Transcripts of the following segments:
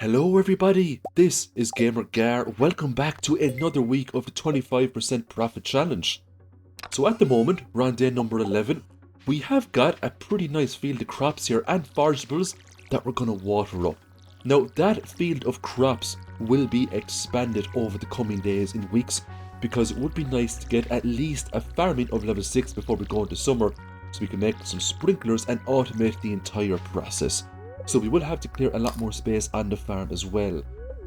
Hello everybody, this is GamerGar. Welcome back to another week of the 25% profit challenge. So at the moment, we're on day number 11. We have got a pretty nice field of crops here and forageables that we're going to water up. Now that field of crops will be expanded over the coming days and weeks because it would be nice to get at least a farming of level 6 before we go into summer so we can make some sprinklers and automate the entire process. So we will have to clear a lot more space on the farm as well.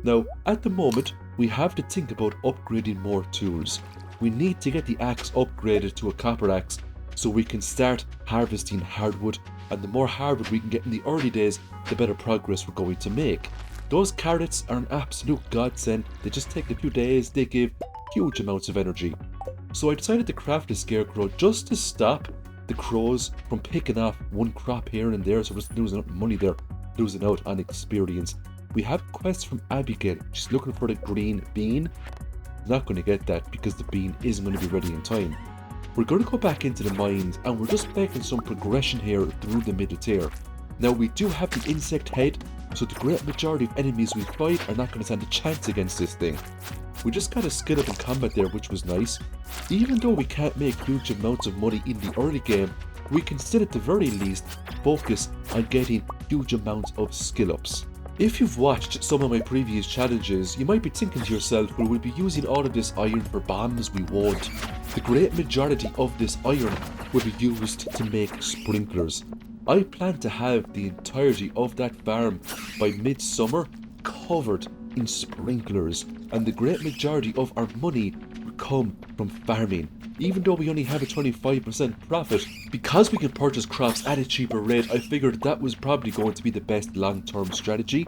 Now, at the moment, we have to think about upgrading more tools. We need to get the axe upgraded to a copper axe so we can start harvesting hardwood, and the more hardwood we can get in the early days, the better progress we're going to make. Those carrots are an absolute godsend. They just take a few days, they give huge amounts of energy. So I decided to craft a scarecrow just to stop the crows from picking off one crop here and there, so we're just losing money there, losing out on experience. We have quests from Abigail. She's looking for the green bean. Not going to get that because the bean isn't going to be ready in time. We're going to go back into the mines and we're just making some progression here through the middle tier. Now we do have the insect head, so the great majority of enemies we fight are not going to stand a chance against this thing. We just got a skill up in combat there, which was nice. Even though we can't make huge amounts of money in the early game, we can still at the very least focus on getting huge amounts of skill ups. If you've watched some of my previous challenges, you might be thinking to yourself, well, we'll be using all of this iron for bombs, we won't. The great majority of this iron will be used to make sprinklers. I plan to have the entirety of that farm by midsummer covered in sprinklers, and the great majority of our money will come from farming. Even though we only have a 25% profit, because we can purchase crops at a cheaper rate, I figured that was probably going to be the best long-term strategy.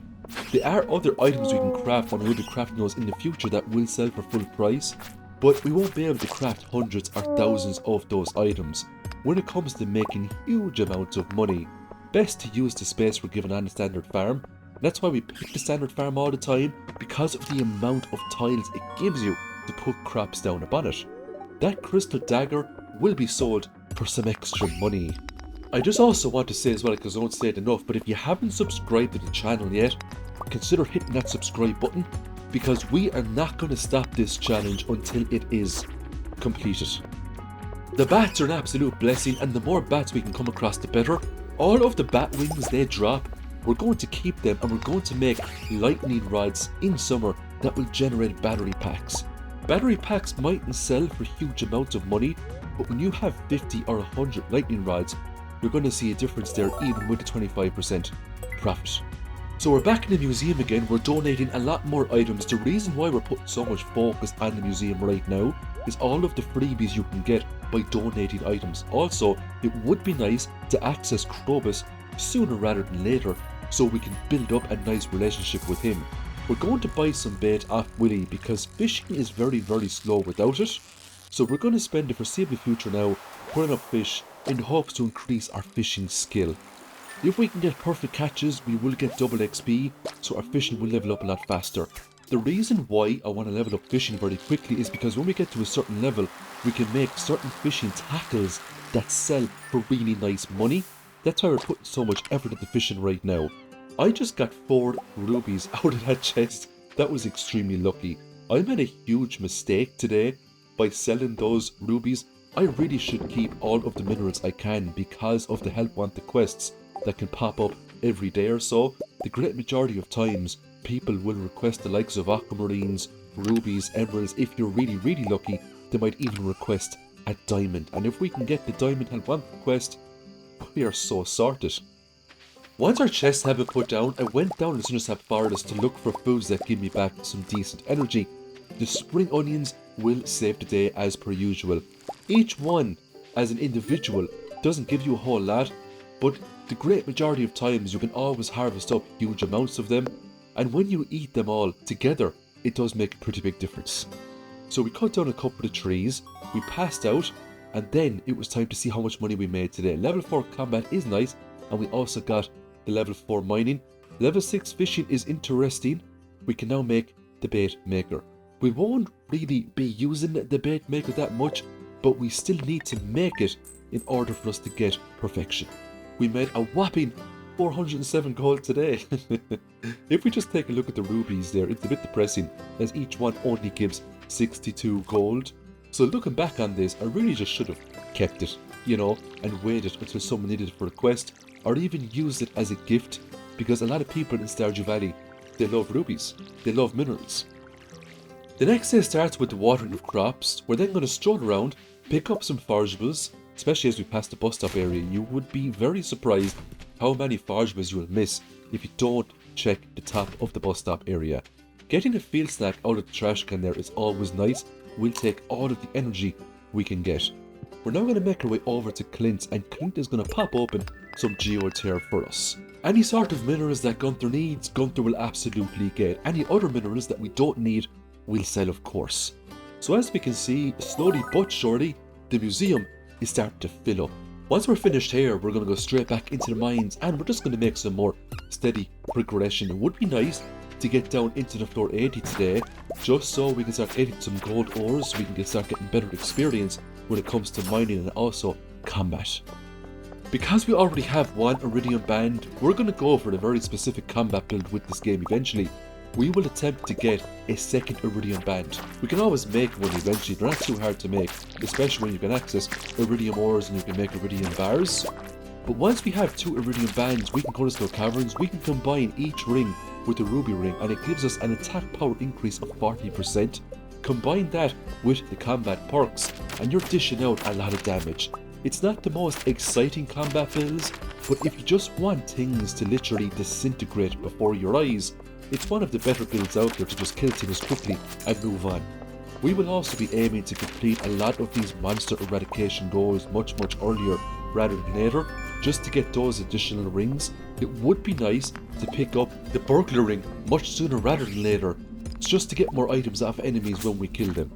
There are other items we can craft, and we'll be crafting those in the future that will sell for full price, but we won't be able to craft hundreds or thousands of those items. When it comes to making huge amounts of money, best to use the space we're given on the standard farm. That's why we pick the standard farm all the time, because of the amount of tiles it gives you to put crops down upon it. That crystal dagger will be sold for some extra money. I just also want to say as well, because I don't say it enough, but if you haven't subscribed to the channel yet, consider hitting that subscribe button, because we are not going to stop this challenge until it is completed. The bats are an absolute blessing, and the more bats we can come across, the better. All of the bat wings they drop, we're going to keep them, and we're going to make lightning rods in summer that will generate battery packs. Battery packs mightn't sell for huge amounts of money, but when you have 50 or 100 lightning rods, you're going to see a difference there even with the 25% profit. So we're back in the museum again. We're donating a lot more items. The reason why we're putting so much focus on the museum right now is all of the freebies you can get by donating items. Also, it would be nice to access Krobus sooner rather than later so we can build up a nice relationship with him. We're going to buy some bait off Willy because fishing is very slow without it. So we're going to spend the foreseeable future now putting up fish in the hopes to increase our fishing skill. If we can get perfect catches, we will get double XP, so our fishing will level up a lot faster. The reason why I want to level up fishing very quickly is because when we get to a certain level, we can make certain fishing tackles that sell for really nice money. That's why we're putting so much effort into fishing right now. I just got 4 rubies out of that chest. That was extremely lucky. I made a huge mistake today by selling those rubies. I really should keep all of the minerals I can because of the help wanted quests that can pop up every day or so. The great majority of times, people will request the likes of aquamarines, rubies, emeralds. If you're really lucky, they might even request a diamond. And if we can get the diamond help wanted quest, we are so sorted. Once our chests have been put down, I went down the Sintersap Forest to look for foods that give me back some decent energy. The spring onions will save the day as per usual. Each one, as an individual, doesn't give you a whole lot, but the great majority of times you can always harvest up huge amounts of them, and when you eat them all together, it does make a pretty big difference. So we cut down a couple of trees, we passed out, and then it was time to see how much money we made today. Level 4 combat is nice, and we also got the level 4 mining. Level 6 fishing is interesting. We can now make the bait maker. We won't really be using the bait maker that much, but we still need to make it in order for us to get perfection. We made a whopping 407 gold today. If we just take a look at the rubies there, it's a bit depressing as each one only gives 62 gold. So looking back on this, I really just should have kept it, you know, and waited until someone needed it for a quest, or even used it as a gift, because a lot of people in Stardew Valley, they love rubies, they love minerals. The next day starts with the watering of crops. We're then going to stroll around, pick up some forageables, especially as we pass the bus stop area. You would be very surprised how many forageables you will miss if you don't check the top of the bus stop area. Getting a field snack out of the trash can there is always nice. We'll take all of the energy we can get. We're now going to make our way over to Clint's, and Clint is going to pop open some geotear for us. Any sort of minerals that Gunther needs, Gunther will absolutely get. Any other minerals that we don't need, we'll sell, of course. So as we can see, slowly but surely, the museum is starting to fill up. Once we're finished here, we're going to go straight back into the mines, and we're just going to make some more steady progression. It would be nice to get down into the floor 80 today, just so we can start getting some gold ores, we can start getting better experience when it comes to mining and also combat. Because we already have one iridium band, we're going to go for a very specific combat build with this game eventually. We will attempt to get a second iridium band. We can always make one eventually, they're not too hard to make, especially when you can access iridium ores and you can make iridium bars. But once we have 2 iridium bands, we can go to Snow Caverns, we can combine each ring with the ruby ring, and it gives us an attack power increase of 40%. Combine that with the combat perks, and you're dishing out a lot of damage. It's not the most exciting combat builds, but if you just want things to literally disintegrate before your eyes, it's one of the better builds out there to just kill things quickly and move on. We will also be aiming to complete a lot of these monster eradication goals much earlier rather than later, just to get those additional rings. It would be nice to pick up the burglar ring much sooner rather than later, just to get more items off enemies when we kill them.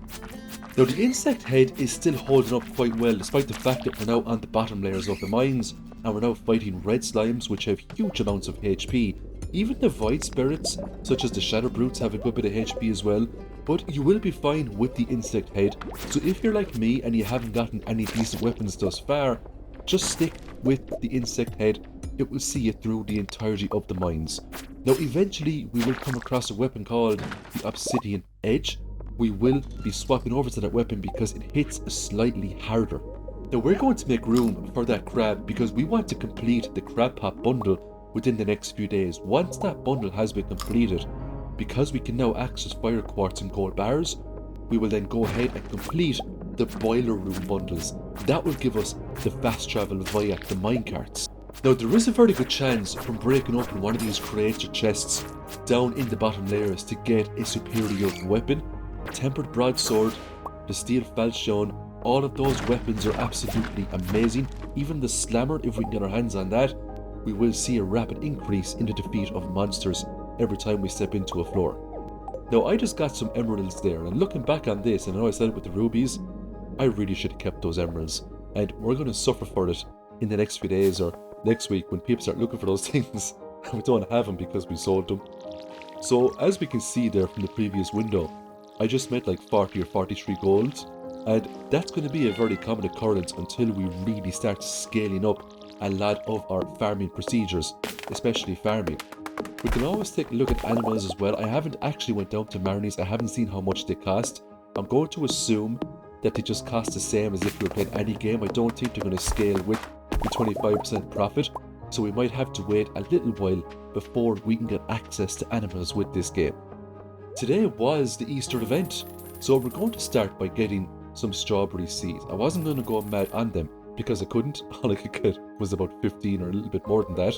Now the insect head is still holding up quite well despite the fact that we're now on the bottom layers of the mines, and we're now fighting red slimes which have huge amounts of HP. Even the void spirits, such as the shadow brutes, have a good bit of HP as well, but you will be fine with the insect head. So if you're like me and you haven't gotten any decent weapons thus far, just stick with the insect head, it will see you through the entirety of the mines. Now eventually we will come across a weapon called the obsidian edge. We will be swapping over to that weapon because it hits slightly harder. Now we're going to make room for that crab because we want to complete the crab pot bundle within the next few days. Once that bundle has been completed, because we can now access fire quartz and gold bars, we will then go ahead and complete the boiler room bundles. That will give us the fast travel via the minecarts. Now there is a very good chance from breaking open one of these creator chests down in the bottom layers to get a superior weapon. Tempered broadsword, the steel falchion, all of those weapons are absolutely amazing. Even the slammer, if we can get our hands on that, we will see a rapid increase in the defeat of monsters every time we step into a floor. Now I just got some emeralds there, and looking back on this, and I know I said it with the rubies, I really should have kept those emeralds, and we're going to suffer for it in the next few days or next week when people start looking for those things and we don't have them because we sold them. So as we can see there from the previous window, I just made like 40 or 43 gold, and that's going to be a very common occurrence until we really start scaling up a lot of our farming procedures, especially farming. We can always take a look at animals as well. I haven't actually went down to Marnie's, I haven't seen how much they cost. I'm going to assume that they just cost the same as if you were playing any game. I don't think they're going to scale with the 25% profit, so we might have to wait a little while before we can get access to animals with this game. Today was the Easter event, so we're going to start by getting some strawberry seeds. I wasn't going to go mad on them because I couldn't. All I could get was about 15 or a little bit more than that.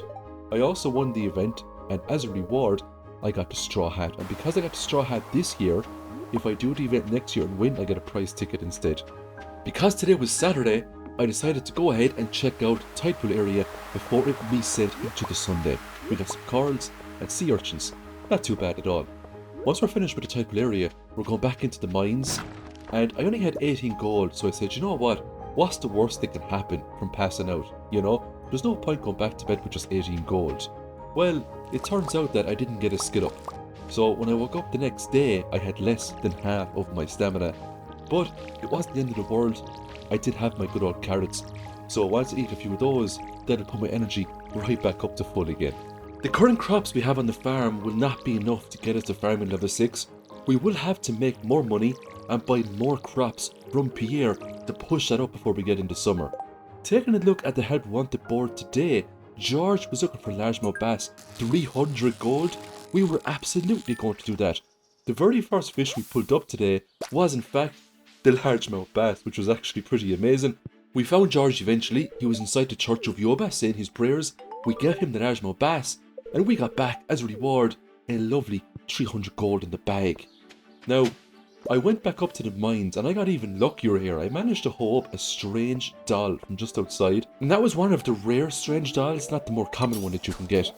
I also won the event, and as a reward I got the straw hat, and because I got the straw hat this year, if I do the event next year and win, I get a prize ticket instead. Because today was Saturday, I decided to go ahead and check out the tide pool area before it reset into the Sunday. We got some corals and sea urchins, not too bad at all. Once we're finished with the tide pool area, we're going back into the mines, and I only had 18 gold, so I said, you know what? What's the worst that can happen from passing out, you know? There's no point going back to bed with just 18 gold. Well, it turns out that I didn't get a skill up. So when I woke up the next day, I had less than half of my stamina. But it wasn't the end of the world. I did have my good old carrots, So I want to eat a few of those, then I'll put my energy right back up to full again. The current crops we have on the farm will not be enough to get us to farming level 6. We will have to make more money and buy more crops from Pierre to push that up before we get into summer. Taking a look at the help wanted board today, George was looking for largemouth bass, 300 gold. We were absolutely going to do that. The very first fish we pulled up today was in fact the largemouth bass, which was actually pretty amazing. We found George eventually. He was inside the Church of Yoba saying his prayers. We gave him the largemouth bass and we got back as a reward a lovely 300 gold in the bag. Now, I went back up to the mines and I got even luckier here. I managed to hoe up a strange doll from just outside, and that was one of the rare strange dolls, not the more common one that you can get.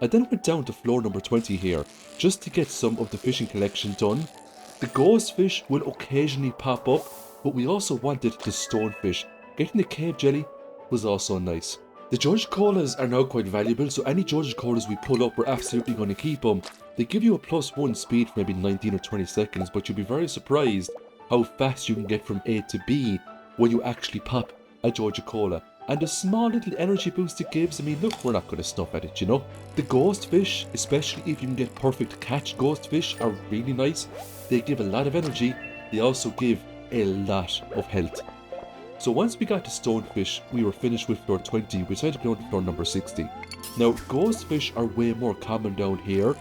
I then went down to floor number 20 here, just to get some of the fishing collection done. The ghost fish will occasionally pop up, but we also wanted the stonefish. Getting the cave jelly was also nice. The Judge Colas are now quite valuable, so any Judge Colas we pull up, we're absolutely going to keep them. They give you a +1 speed for maybe 19 or 20 seconds, but you'll be very surprised how fast you can get from A to B when you actually pop a Judge Cola. And the small little energy boost it gives, I mean, look, we're not going to snuff at it, you know. The ghost fish, especially if you can get perfect catch ghost fish, are really nice. They give a lot of energy, they also give a lot of health. So once we got to stonefish, we were finished with floor 20, we decided to go on to floor number 60. Now, ghost fish are way more common down here,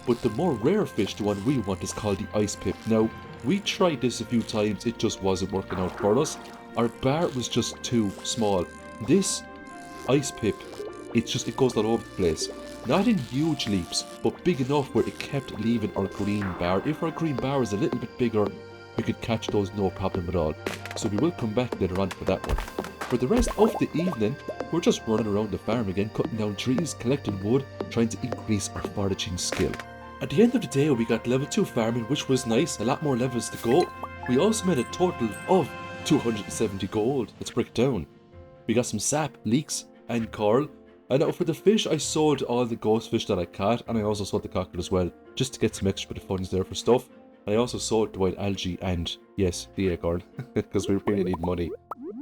but the more rare fish, the one we want, is called the ice pip. Now, we tried this a few times, it just wasn't working out for us. Our bar was just too small. This ice pip, it goes all over the place. Not in huge leaps, but big enough where it kept leaving our green bar. If our green bar is a little bit bigger, we could catch those no problem at all. So we will come back later on for that one. For the rest of the evening, we're just running around the farm again, cutting down trees, collecting wood, trying to increase our foraging skill. At the end of the day, we got level 2 farming, which was nice, a lot more levels to go. We also made a total of 270 gold. Let's break it down. We got some sap, leeks, and coral. And now for the fish, I sold all the ghost fish that I caught, and I also sold the cockle as well, just to get some extra bit of funds there for stuff. And I also sold the white algae and, yes, the acorn, because we really need money.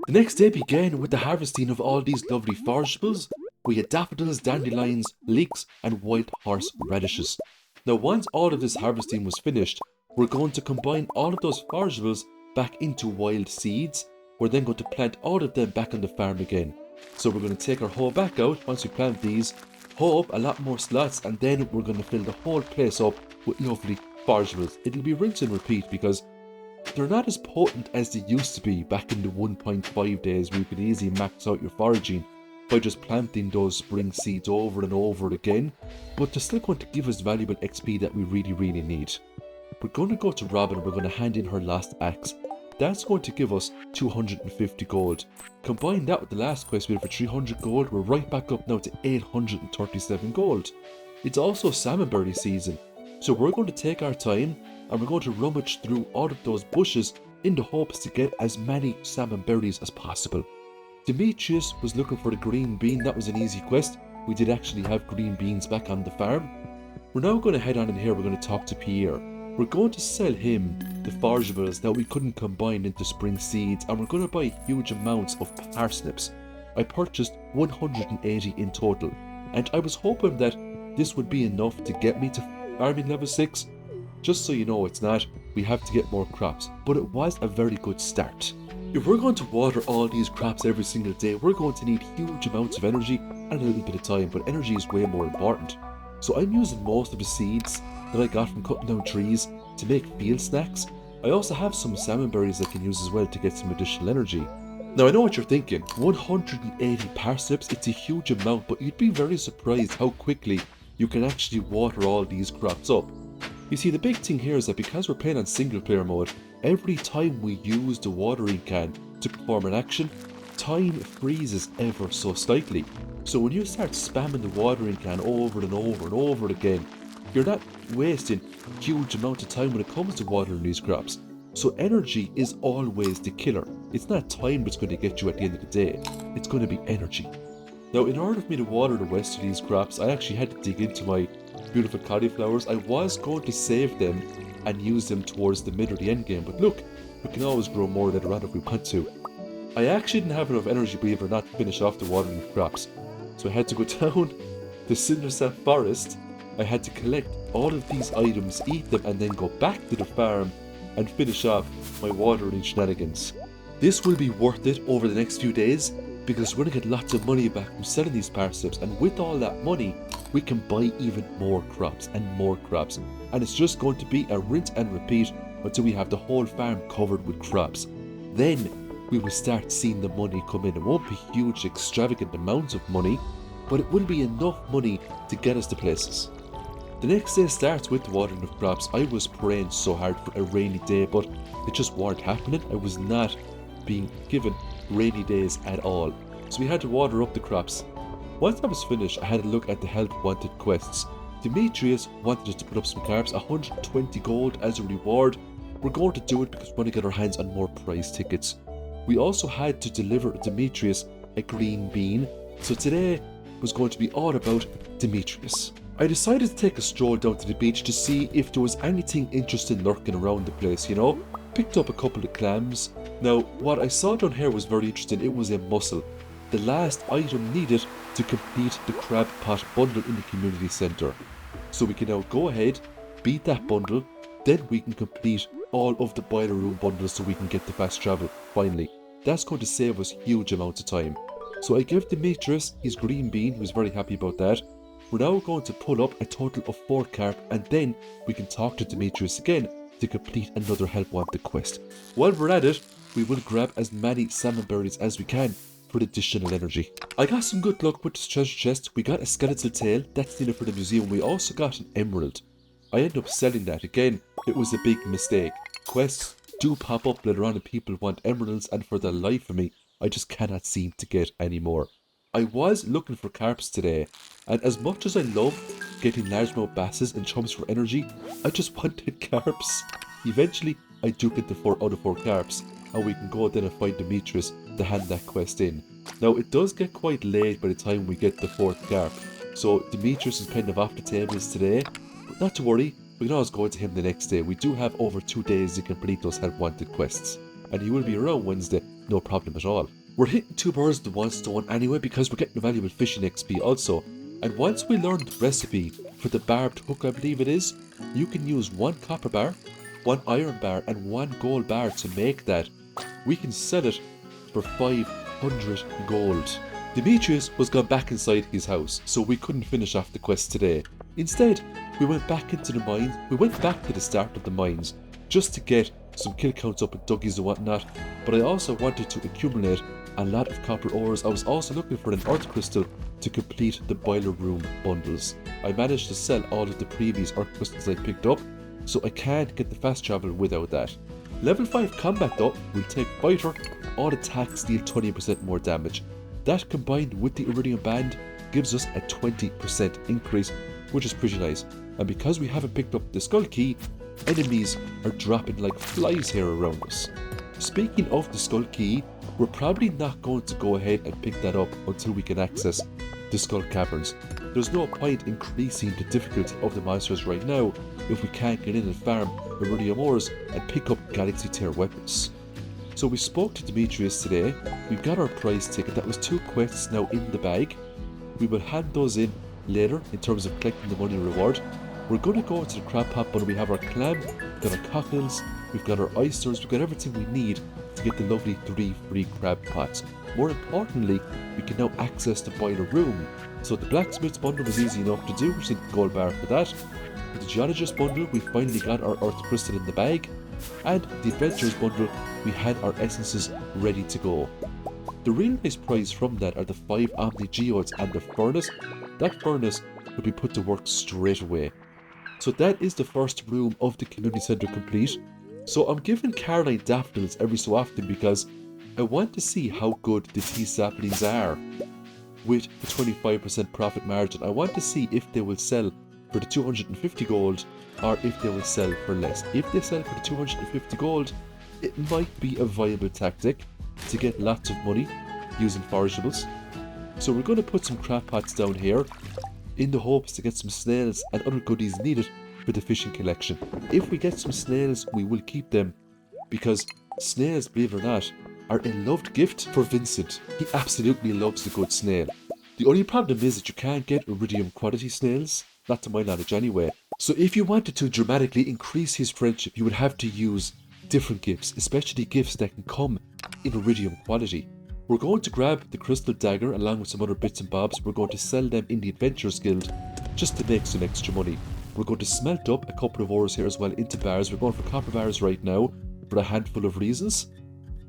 The next day began with the harvesting of all these lovely forageables. We had daffodils, dandelions, leeks, and wild horse radishes. Now once all of this harvesting was finished, we're going to combine all of those forageables back into wild seeds. We're then going to plant all of them back on the farm again. So we're going to take our hoe back out once we plant these, hoe up a lot more slots, and then we're going to fill the whole place up with lovely forageables. It'll be rinse and repeat because they're not as potent as they used to be back in the 1.5 days where you could easily max out your foraging by just planting those spring seeds over and over again, but they're still going to give us valuable XP that we really need. We're going to go to Robin, we're going to hand in her last axe. That's going to give us 250 gold. Combine that with the last quest we did for 300 gold, we're right back up now to 837 gold. It's also salmonberry season, so we're going to take our time and we're going to rummage through all of those bushes in the hopes to get as many salmon berries as possible. Demetrius was looking for the green bean. That was an easy quest. We did actually have green beans back on the farm. We're now going to head on in here, we're going to talk to Pierre. We're going to sell him the forageables that we couldn't combine into spring seeds, and we're going to buy huge amounts of parsnips. I purchased 180 in total, and I was hoping that this would be enough to get me to farming level 6. Just so you know, it's not. We have to get more crops, but it was a very good start. If we're going to water all these crops every single day, we're going to need huge amounts of energy and a little bit of time, but energy is way more important. So I'm using most of the seeds that I got from cutting down trees to make field snacks. I also have some salmon berries I can use as well to get some additional energy. Now I know what you're thinking, 180 parsnips, it's a huge amount, but you'd be very surprised how quickly you can actually water all these crops up. You see, the big thing here is that because we're playing on single player mode, every time we use the watering can to perform an action, time freezes ever so slightly. So when you start spamming the watering can over and over and over again, you're not wasting huge amount of time when it comes to watering these crops. So energy is always the killer. It's not time that's going to get you at the end of the day, it's going to be energy. Now in order for me to water the rest of these crops, I actually had to dig into my beautiful cauliflowers. I was going to save them and use them towards the mid or the end game, but look, we can always grow more later on if we want to. I actually didn't have enough energy, believe it or not, to finish off the watering of crops. So I had to go down the Cindersap forest. I had to collect all of these items, eat them, and then go back to the farm and finish off my watering shenanigans. This will be worth it over the next few days because we're going to get lots of money back from selling these parsnips, and with all that money we can buy even more crops and more crops, and it's just going to be a rinse and repeat until we have the whole farm covered with crops. Then we will start seeing the money come in. It won't be huge extravagant amounts of money, but it will be enough money to get us to places. The next day starts with the watering of crops. I was praying so hard for a rainy day, but it just weren't happening. I was not being given rainy days at all. So we had to water up the crops. Once I was finished, I had a look at the help wanted quests. Demetrius wanted us to put up some carps, 120 gold as a reward. We're going to do it because we want to get our hands on more prize tickets. We also had to deliver Demetrius a green bean, so today was going to be all about Demetrius. I decided to take a stroll down to the beach to see if there was anything interesting lurking around the place, you know. Picked up a couple of clams. Now, what I saw down here was very interesting. It was a mussel, the last item needed to complete the crab pot bundle in the community centre. So we can now go ahead, beat that bundle, then we can complete all of the boiler room bundles so we can get the fast travel, finally. That's going to save us huge amounts of time. So I gave Demetrius his green bean, he was very happy about that. We're now going to pull up a total of 4 carp, and then we can talk to Demetrius again to complete another help wanted quest. While we're at it, we will grab as many salmon berries as we can for the additional energy. I got some good luck with this treasure chest. We got a skeletal tail, that's needed for the museum. We also got an emerald. I ended up selling that again. It was a big mistake. Quests do pop up later on and people want emeralds, and for the life of me, I just cannot seem to get any more. I was looking for carps today, and as much as I love getting largemouth basses and chums for energy, I just wanted carps. Eventually, I do get the 4 out of 4 carps, and we can go then and find Demetrius to hand that quest in. Now, it does get quite late by the time we get the 4th carp, so Demetrius is kind of off the tables today, but not to worry, we can always go to him the next day. We do have over 2 days to complete those help wanted quests, and he will be around Wednesday, no problem at all. We're hitting 2 birds with 1 stone anyway because we're getting valuable fishing XP also. And once we learn the recipe for the barbed hook, I believe it is, you can use 1 copper bar, 1 iron bar and 1 gold bar to make that. We can sell it for 500 gold. Demetrius was gone back inside his house, so we couldn't finish off the quest today. Instead, we went back into the mines. We went back to the start of the mines just to get some kill counts up and duggies and whatnot, but I also wanted to accumulate a lot of copper ores. I was also looking for an earth crystal to complete the boiler room bundles. I managed to sell all of the previous earth crystals I picked up, so I can't get the fast travel without that. Level 5 combat though will take fighter, all attacks deal 20% more damage. That combined with the iridium band gives us a 20% increase, which is pretty nice. And because we haven't picked up the skull key, enemies are dropping like flies here around us. Speaking of the skull key, we're probably not going to go ahead and pick that up until we can access the skull caverns. There's no point increasing the difficulty of the monsters right now if we can't get in and farm iridium ores and pick up galaxy tier weapons. So we spoke to Demetrius today. We've got our prize ticket. That was 2 quests now in the bag. We will hand those in later in terms of collecting the money reward. We're going to go to the crab pot, but we have our clam, we've got our cockles, we've got our oysters, we've got everything we need to get the lovely 3 free crab pots. More importantly, we can now access the boiler room. So the blacksmith's bundle was easy enough to do, which is the gold bar for that. With the geologist bundle, we finally got our earth crystal in the bag. And the adventurers bundle, we had our essences ready to go. The real nice prize from that are the 5 omni geodes and the furnace. That furnace will be put to work straight away. So that is the first room of the community centre complete. So I'm giving Caroline daffodils every so often because I want to see how good the tea saplings are. With the 25% profit margin, I want to see if they will sell for the 250 gold or if they will sell for less. If they sell for the 250 gold, it might be a viable tactic to get lots of money using forageables. So we're going to put some crab pots down here in the hopes to get some snails and other goodies needed for the fishing collection. If we get some snails, we will keep them because snails, believe it or not, are a loved gift for Vincent. He absolutely loves a good snail. The only problem is that you can't get iridium quality snails, not to my knowledge anyway. So if you wanted to dramatically increase his friendship, you would have to use different gifts, especially gifts that can come in iridium quality. We're going to grab the crystal dagger along with some other bits and bobs. We're going to sell them in the Adventurers Guild just to make some extra money. We're going to smelt up a couple of ores here as well into bars. We're going for copper bars right now for a handful of reasons.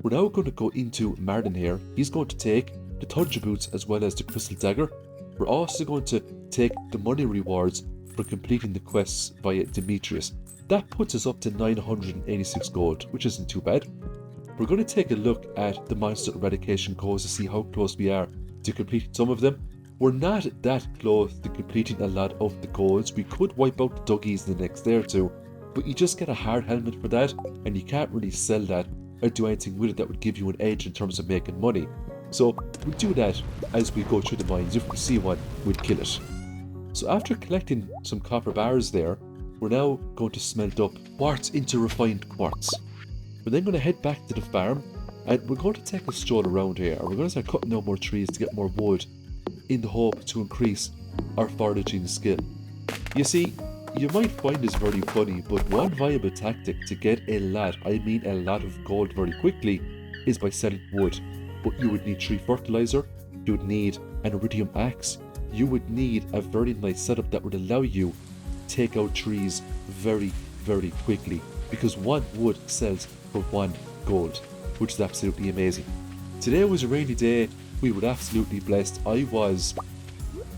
We're now going to go into Martin here. He's going to take the Thunder Boots as well as the crystal dagger. We're also going to take the money rewards for completing the quests via Demetrius. That puts us up to 986 gold, which isn't too bad. We're going to take a look at the monster eradication goals to see how close we are to completing some of them. We're not that close to completing a lot of the goals. We could wipe out the Duggies in the next day or two, but you just get a hard helmet for that, and you can't really sell that or do anything with it that would give you an edge in terms of making money. So we'll do that as we go through the mines. If we see one, we'll kill it. So after collecting some copper bars there, we're now going to smelt up quartz into refined quartz. We're then going to head back to the farm, and we're going to take a stroll around here, and we're going to start cutting down more trees to get more wood in the hope to increase our foraging skill. You see, you might find this very funny, but one viable tactic to get a lot of gold very quickly is by selling wood. But you would need tree fertilizer, you would need an iridium axe, you would need a very nice setup that would allow you to take out trees very, very quickly, because one wood sells for 1 gold, which is absolutely amazing. Today was a rainy day. We were absolutely blessed. I was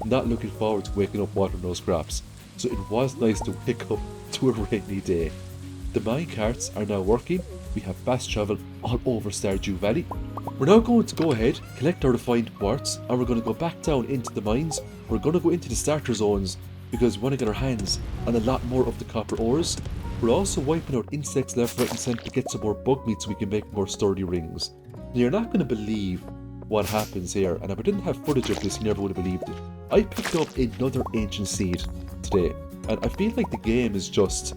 not looking forward to waking up watering those crops, so it was nice to wake up to a rainy day. The minecarts are now working. We have fast travel all over Stardew Valley. We're now going to go ahead, collect our refined quartz, and we're going to go back down into the mines. We're going to go into the starter zones because we want to get our hands on a lot more of the copper ores. We're also wiping out insects left, right and centre to get some more bug meat so we can make more sturdy rings. Now you're not going to believe what happens here, and if I didn't have footage of this you never would have believed it. I picked up another ancient seed today, and I feel like the game is just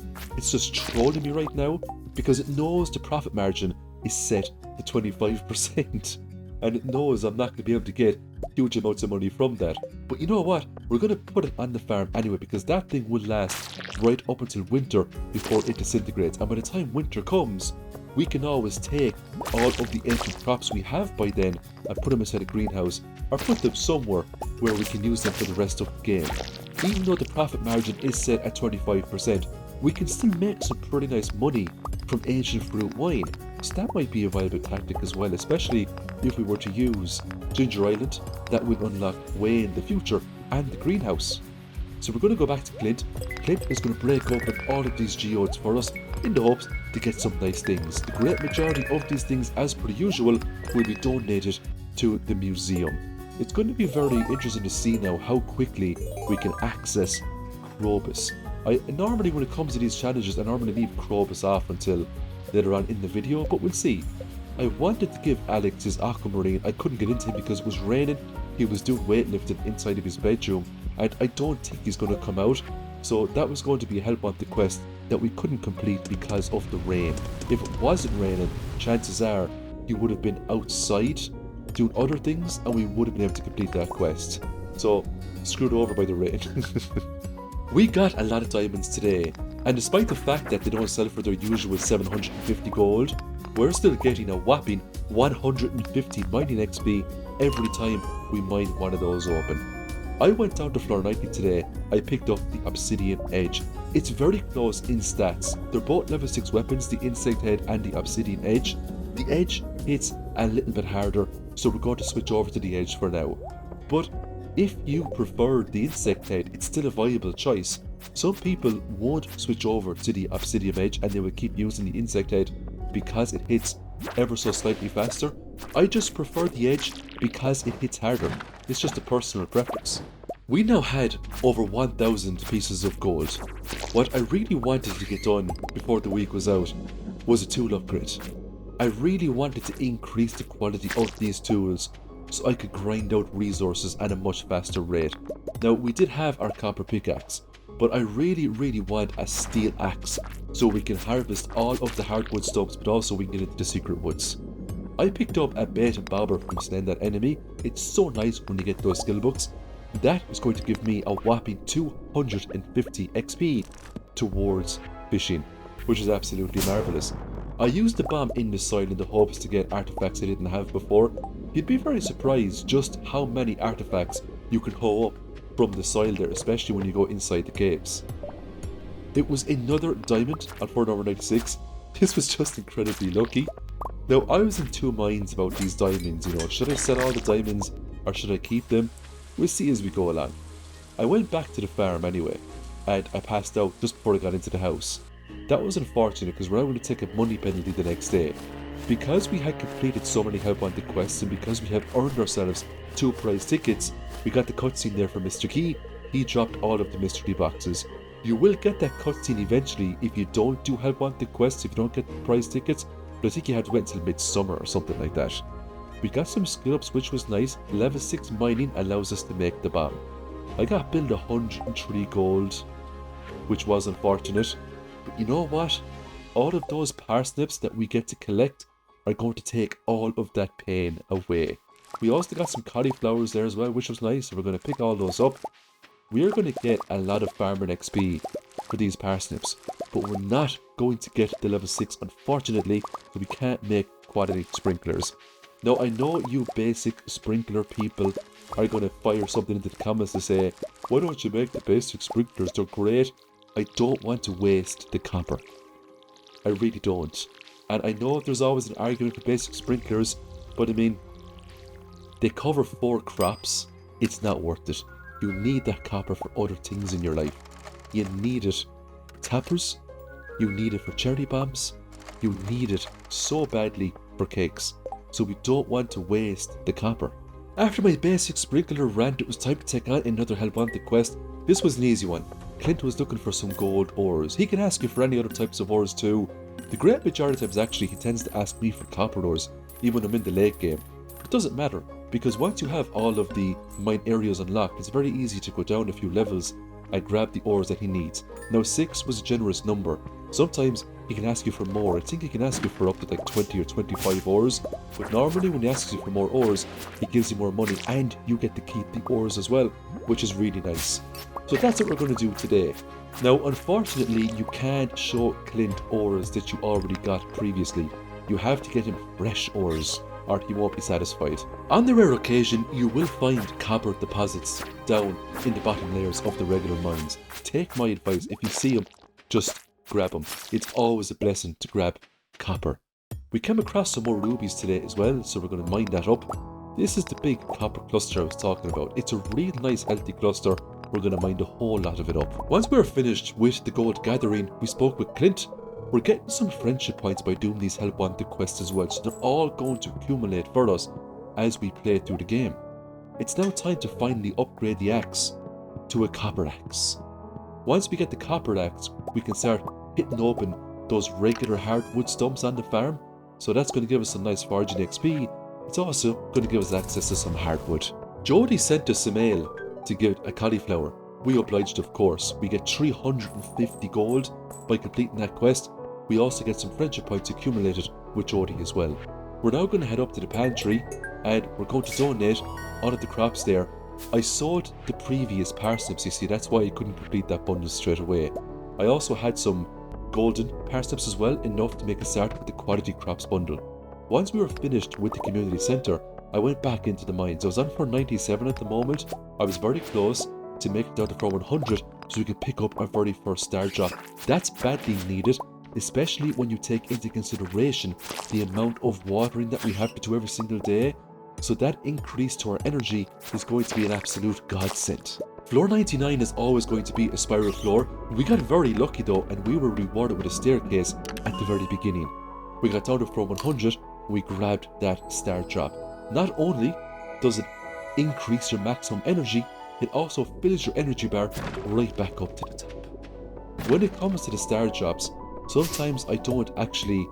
trolling me right now because it knows the profit margin is set to 25%, and it knows I'm not going to be able to get huge amounts of money from that. But you know what? We're going to put it on the farm anyway because that thing will last right up until winter before it disintegrates, and by the time winter comes we can always take all of the ancient crops we have by then and put them inside a greenhouse or put them somewhere where we can use them for the rest of the game. Even though the profit margin is set at 25%, we can still make some pretty nice money from ancient fruit wine. So that might be a viable tactic as well, especially if we were to use Ginger Island. That would unlock way in the future and the greenhouse. So we're going to go back to Clint. Clint is going to break open all of these geodes for us in the hopes to get some nice things. The great majority of these things, as per usual, will be donated to the museum. It's going to be very interesting to see now how quickly we can access Krobus. Normally when it comes to these challenges, I normally leave Krobus off until later on in the video, but we'll see. I wanted to give Alex his aquamarine. I couldn't get into him because it was raining. He was doing weightlifting inside of his bedroom, and I don't think he's going to come out. So that was going to be a help on the quest that we couldn't complete because of the rain. If it wasn't raining, chances are he would have been outside doing other things and we would have been able to complete that quest. So, screwed over by the rain. We got a lot of diamonds today, and despite the fact that they don't sell for their usual 750 gold, we're still getting a whopping 150 mining XP every time we mine one of those open. I went down to floor 90 today. I picked up the Obsidian Edge. It's very close in stats. They're both level 6 weapons, the Insect Head and the Obsidian Edge. The Edge hits a little bit harder, so we're going to switch over to the Edge for now. But if you prefer the Insect Head, it's still a viable choice. Some people won't switch over to the Obsidian Edge and they will keep using the Insect Head because it hits ever so slightly faster. I just prefer the Edge because it hits harder. It's just a personal preference. We now had over 1,000 pieces of gold. What I really wanted to get done before the week was out was a tool upgrade. I really wanted to increase the quality of these tools so I could grind out resources at a much faster rate. Now, we did have our copper pickaxe, but I really want a steel axe so we can harvest all of the hardwood stumps, but also we can get into the secret woods. I picked up a bait and bobber from slaying that enemy. It's so nice when you get those skill books. That is going to give me a whopping 250 XP towards fishing, which is absolutely marvellous. I used the bomb in the soil in the hopes to get artifacts I didn't have before. You'd be very surprised just how many artifacts you can hoe up from the soil there, especially when you go inside the caves. It was another diamond on for number 96. This was just incredibly lucky. Now, I was in two minds about these diamonds, should I sell all the diamonds or should I keep them? We'll see as we go along. I went back to the farm anyway, and I passed out just before I got into the house. That was unfortunate because we're now going to take a money penalty the next day. Because we had completed so many help wanted quests and because we had earned ourselves 2 prize tickets, we got the cutscene there from Mr. Key. He dropped all of the mystery boxes. You will get that cutscene eventually if you don't do help wanted quests, if you don't get the prize tickets, but I think you have to wait until midsummer or something like that. We got some skill ups, which was nice. Level 6 mining allows us to make the bomb. I got billed 103 gold, which was unfortunate. But you know what? All of those parsnips that we get to collect are going to take all of that pain away. We also got some cauliflowers there as well, which was nice. So we're going to pick all those up. We are going to get a lot of farming XP for these parsnips, but we're not going to get the level 6, unfortunately, so we can't make quality sprinklers. Now, I know you basic sprinkler people are going to fire something into the comments to say, why don't you make the basic sprinklers? They're great. I don't want to waste the copper. I really don't. And I know there's always an argument for basic sprinklers, but I mean, they cover 4 crops. It's not worth it. You need that copper for other things in your life. You need it for tappers. You need it for cherry bombs. You need it so badly for cakes. So we don't want to waste the copper. After my basic sprinkler rant, it was time to take on another help wanted quest. This was an easy one. Clint was looking for some gold ores. He can ask you for any other types of ores too. The great majority of times actually he tends to ask me for copper ores, even when I'm in the late game. It doesn't matter, because once you have all of the mine areas unlocked, it's very easy to go down a few levels and grab the ores that he needs. Now 6 was a generous number. Sometimes he can ask you for more. I think he can ask you for up to like 20 or 25 ores, but normally when he asks you for more ores, he gives you more money and you get to keep the ores as well, which is really nice. So that's what we're going to do today. Now unfortunately you can't show Clint ores that you already got previously. You have to get him fresh ores or he won't be satisfied. On the rare occasion, you will find copper deposits down in the bottom layers of the regular mines. Take my advice, if you see them, just grab them. It's always a blessing to grab copper. We came across some more rubies today as well, so we're going to mine that up. This is the big copper cluster I was talking about. It's a real nice healthy cluster. We're going to mine a whole lot of it up. Once we're finished with the gold gathering, we spoke with Clint. We're getting some friendship points by doing these help wanted quests as well, so they're all going to accumulate for us as we play through the game. It's now time to finally upgrade the axe to a copper axe. Once we get the copper axe, we can start hitting open those regular hardwood stumps on the farm, so that's going to give us some nice foraging XP. It's also going to give us access to some hardwood. Jody sent us a mail to get a cauliflower. We obliged, of course. We get 350 gold by completing that quest. We also get some friendship points accumulated with Jody as well. We're now going to head up to the pantry and we're going to donate all of the crops there. I sold the previous parsnips, you see, that's why I couldn't complete that bundle straight away. I also had some golden parsnips as well, enough to make a start with the quality crops bundle. Once we were finished with the community centre, I went back into the mines. I was on for 97 at the moment. I was very close to make it down to 100 so we could pick up our very first Stardrop. That's badly needed, especially when you take into consideration the amount of watering that we have to do every single day. So that increase to our energy is going to be an absolute godsend. Floor 99 is always going to be a spiral floor. We got very lucky though, and we were rewarded with a staircase at the very beginning. We got down to floor 100 and we grabbed that Stardrop. Not only does it increase your maximum energy, it also fills your energy bar right back up to the top. When it comes to the Stardrops, sometimes I don't actually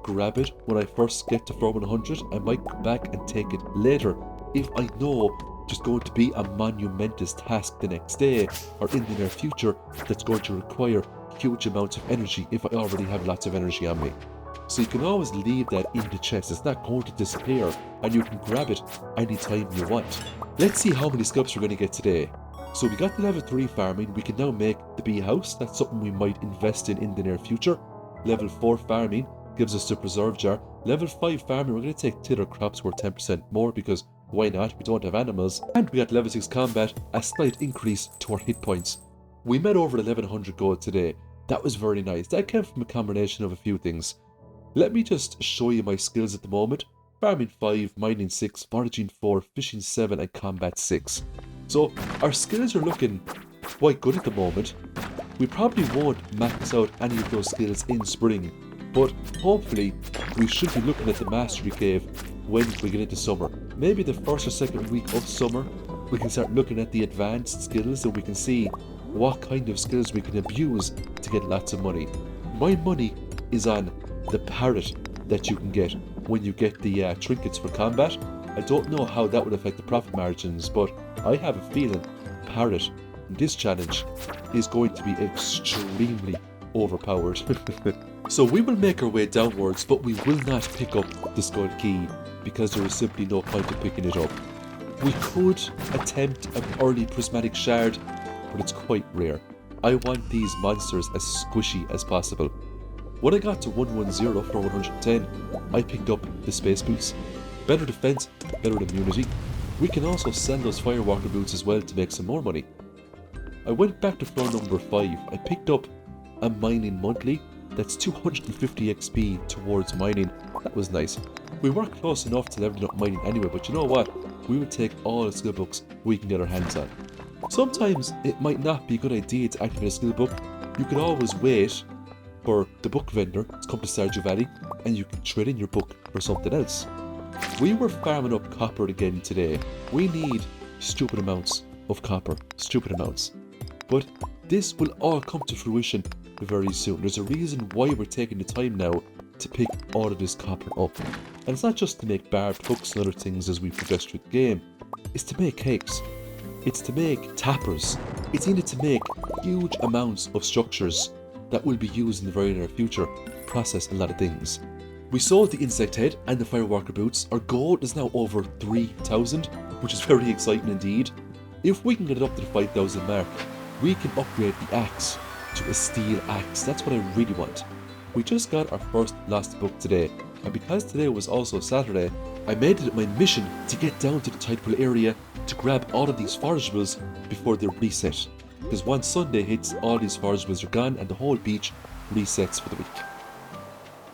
grab it when I first get to floor 100. I might come back and take it later if I know there's going to be a monumentous task the next day or in the near future that's going to require huge amounts of energy if I already have lots of energy on me. So you can always leave that in the chest. It's not going to disappear, and you can grab it anytime you want. Let's see how many scalps we're going to get today. So we got the level 3 farming. We can now make the bee house. That's something we might invest in the near future. Level 4 farming gives us the preserve jar. Level 5 farming, we're going to take tiller crops worth 10% more because why not? We don't have animals. And we got level 6 combat, a slight increase to our hit points. We made over 1100 gold today. That was very nice. That came from a combination of a few things. Let me just show you my skills at the moment. Farming 5, mining 6, foraging 4, fishing 7 and combat 6. So our skills are looking quite good at the moment. We probably won't max out any of those skills in spring, but hopefully we should be looking at the mastery cave when we get into summer. Maybe the first or second week of summer we can start looking at the advanced skills and we can see what kind of skills we can abuse to get lots of money. My money is on the parrot that you can get when you get the trinkets for combat. I don't know how that would affect the profit margins, but I have a feeling parrot in this challenge is going to be extremely overpowered. So we will make our way downwards, but we will not pick up the skull key because there is simply no point in picking it up. We could attempt an early prismatic shard, but it's quite rare. I want these monsters as squishy as possible. When I got to 110 for 110, I picked up the space boots. Better defense, better immunity. We can also sell those firewalker boots as well to make some more money. I went back to floor number 5. I picked up a mining monthly. That's 250 XP towards mining. That was nice. We were close enough to leveling up mining anyway, but you know what? We would take all the skill books we can get our hands on. Sometimes it might not be a good idea to activate a skill book. You can always wait for the book vendor to come to Stardew Valley and you can trade in your book for something else. We were farming up copper again today. We need stupid amounts of copper, stupid amounts. But this will all come to fruition very soon. There's a reason why we're taking the time now to pick all of this copper up. And it's not just to make barbed hooks and other things as we progress through the game. It's to make cakes. It's to make tappers. It's needed to make huge amounts of structures that will be used in the very near future to process a lot of things. We sold the insect head and the firewalker boots. Our gold is now over 3,000, which is very exciting indeed. If we can get it up to the 5,000 mark, we can upgrade the axe to a steel axe. That's what I really want. We just got our first lost book today, and because today was also Saturday, I made it my mission to get down to the tidepool area to grab all of these forageables before they reset. Because once Sunday hits, all these forageables are gone and the whole beach resets for the week.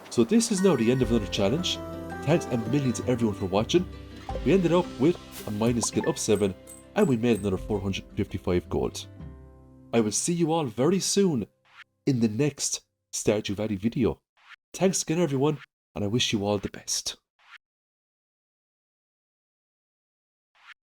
So this is now the end of another challenge. Thanks a million to everyone for watching. We ended up with a minus skill up 7 and we made another 455 gold. I will see you all very soon in the next Stardew Valley video. Thanks again everyone, and I wish you all the best.